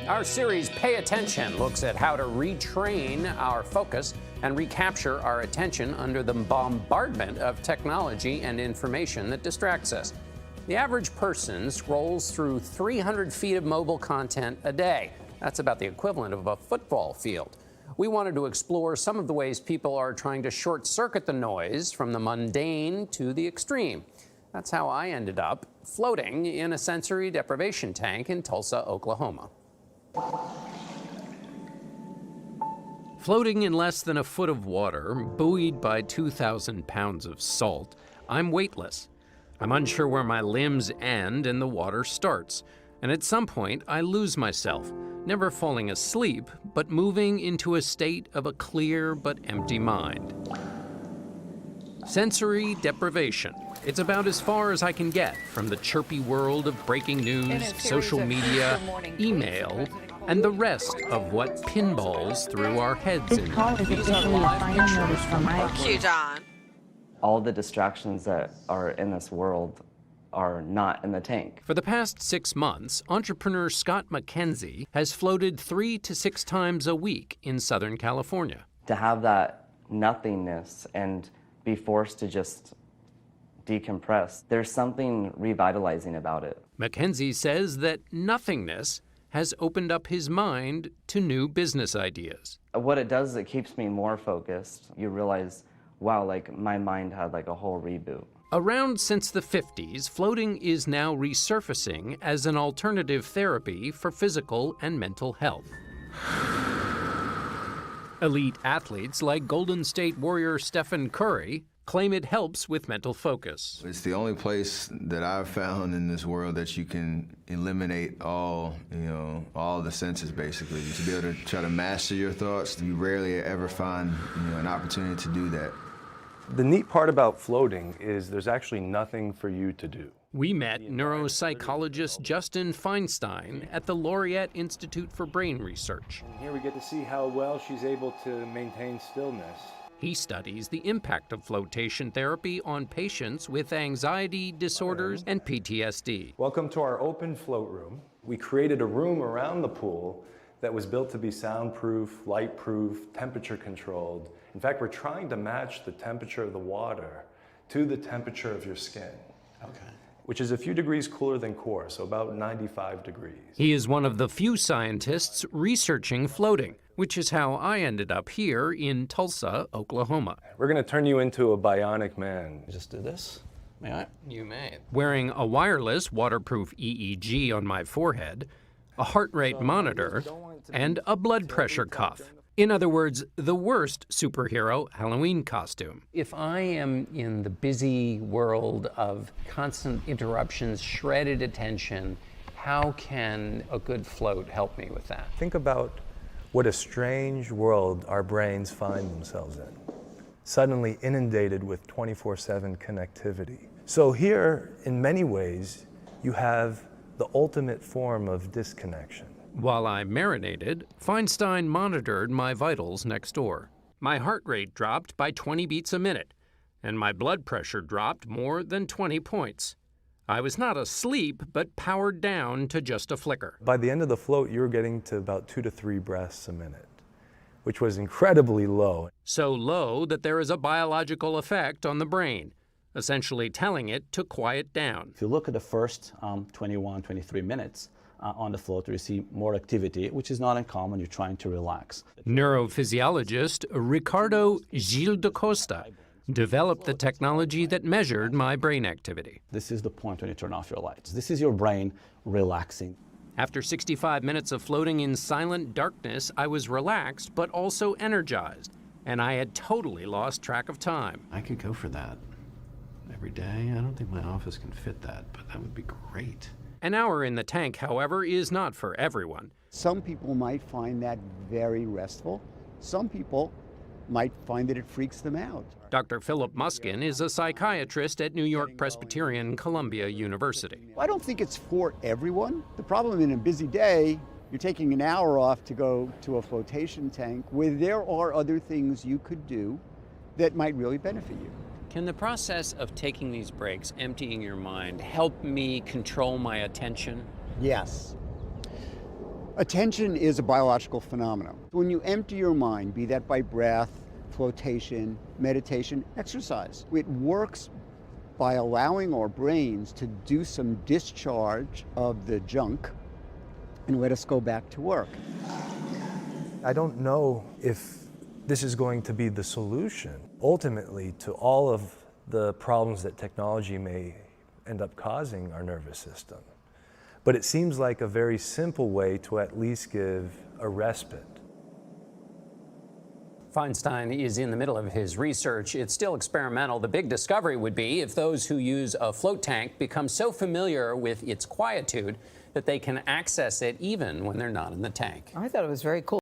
Our series, Pay Attention, looks at how to retrain our focus and recapture our attention under the bombardment of technology and information that distracts us. The average person scrolls through 300 feet of mobile content a day. That's about the equivalent of a football field. We wanted to explore some of the ways people are trying to short-circuit the noise from the mundane to the extreme. That's how I ended up floating in a sensory deprivation tank in Tulsa, Oklahoma. Floating in less than a foot of water, buoyed by 2,000 pounds of salt, I'm weightless. I'm unsure where my limbs end and the water starts, and at some point I lose myself, never falling asleep, but moving into a state of a clear but empty mind. Sensory deprivation. It's about as far as I can get from the chirpy world of breaking news, social media, email, and the rest of what pinballs through our heads. This call is officially a final notice from my... Cue John. All the distractions that are in this world are not in the tank. For the past 6 months, entrepreneur Scott McKenzie has floated 3 to 6 times a week in Southern California. To have that nothingness and be forced to just decompress, there's something revitalizing about it. McKenzie says that nothingness has opened up his mind to new business ideas. What it does is it keeps me more focused. You realize, wow, like my mind had like a whole reboot. Around since the 50s, floating is now resurfacing as an alternative therapy for physical and mental health. Elite athletes like Golden State Warrior Stephen Curry claim it helps with mental focus. It's the only place that I've found in this world that you can eliminate all the senses, basically. To be able to try to master your thoughts, you rarely ever find, an opportunity to do that. The neat part about floating is there's actually nothing for you to do. We met neuropsychologist Justin Feinstein at the Laureate Institute for Brain Research. And here we get to see how well she's able to maintain stillness. He studies the impact of flotation therapy on patients with anxiety disorders and PTSD. Welcome to our open float room. We created a room around the pool that was built to be soundproof, light-proof, temperature-controlled. In fact, we're trying to match the temperature of the water to the temperature of your skin. Okay. Which is a few degrees cooler than core, so about 95 degrees. He is one of the few scientists researching floating, which is how I ended up here in Tulsa, Oklahoma. We're gonna turn you into a bionic man. Just do this. May I? You may. Wearing a wireless waterproof EEG on my forehead, a heart rate monitor, and a blood pressure cuff. In other words, the worst superhero Halloween costume. If I am in the busy world of constant interruptions, shredded attention, how can a good float help me with that? Think about what a strange world our brains find themselves in, suddenly inundated with 24/7 connectivity. So here, in many ways, you have the ultimate form of disconnection. While I marinated, Feinstein monitored my vitals next door. My heart rate dropped by 20 beats a minute, and my blood pressure dropped more than 20 points. I was not asleep, but powered down to just a flicker. By the end of the float, you were getting to about 2 to 3 breaths a minute, which was incredibly low. So low that there is a biological effect on the brain, essentially telling it to quiet down. If you look at the first 21, 23 minutes on the float, you see more activity, which is not uncommon. You're trying to relax. Neurophysiologist Ricardo Gil da Costa developed the technology that measured my brain activity. This is the point when you turn off your lights. This is your brain relaxing. After 65 minutes of floating in silent darkness, I was relaxed but also energized, and I had totally lost track of time. I could go for that every day. I don't think my office can fit that, but that would be great. An hour in the tank, however, is not for everyone. Some people might find that very restful. Some people might find that it freaks them out. Dr. Philip Muskin is a psychiatrist at New York Presbyterian Columbia University. I don't think it's for everyone. The problem in a busy day, you're taking an hour off to go to a flotation tank where there are other things you could do that might really benefit you. Can the process of taking these breaks, emptying your mind, help me control my attention? Yes. Attention is a biological phenomenon. When you empty your mind, be that by breath, flotation, meditation, exercise, it works by allowing our brains to do some discharge of the junk and let us go back to work. I don't know if this is going to be the solution, ultimately, to all of the problems that technology may end up causing our nervous system. But it seems like a very simple way to at least give a respite. Feinstein is in the middle of his research. It's still experimental. The big discovery would be if those who use a float tank become so familiar with its quietude that they can access it even when they're not in the tank. I thought it was very cool.